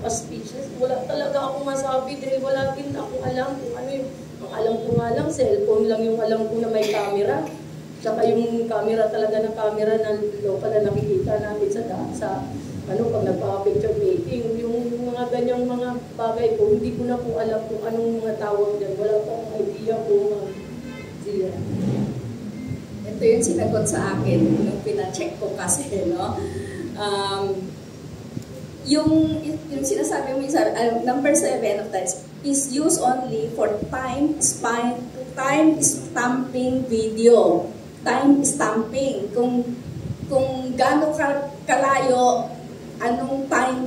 pa-speechless. Wala talaga akong masabi dahil wala din akong alam kung ano yung, ang alam ko nga lang, cellphone lang yung alam ko na may camera. Tsaka yung camera talaga na camera na local na nakikita natin sa pag nagpa-picture making. Yung mga ganyang mga bagay ko, hindi ko na po alam kung anong mga tawag dyan. Wala pa akong idea kung sila. Ito yung sinagot sa akin nung pina-check ko kasi, no? Yung sinasabi mo, number 7 of that is used only for time stamping video. Time stamping. Kung gaano kalayo, anong time,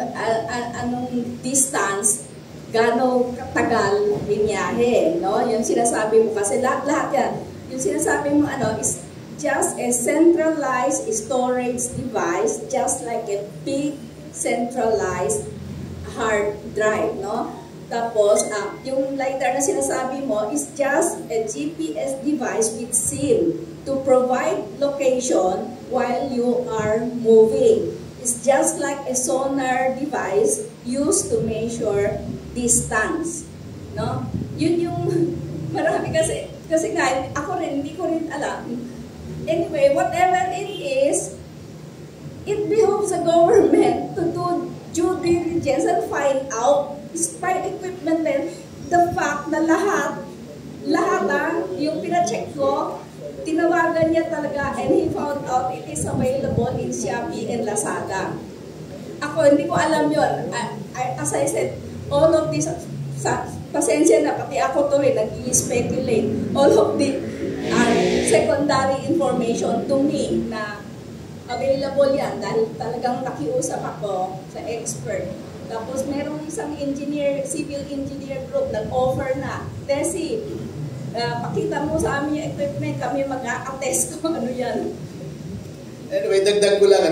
anong distance, gaano katagal binyahe, no? Yung sinasabi mo kasi lahat yan. Yung sinasabi mo is just a centralized storage device, just like a big centralized hard drive, no? Tapos, yung LiDAR na sinasabi mo is just a GPS device with SIM to provide location while you are moving. It's just like a sonar device used to measure distance, no? Yun yung marami kasi nga, ako rin, hindi ko rin alam. Anyway, whatever it is, it behooves the government to do due diligence and find out, despite equipment din, the fact na lahat yung pina-check ko, tinawagan niya talaga and he found out it is available in Shopee and Lazada. Ako, hindi ko alam yun. As I said, all of this, pasensya na, pati ako to rin, nag-i-speculate. All of the secondary information to me na available yan dahil talagang nakiusap ako sa expert. Tapos merong isang civil engineer group nag-offer na, Tessie, pakita mo sa amin yung equipment, kami mag-a-attest kung ano yan. Anyway, dagdag ko lang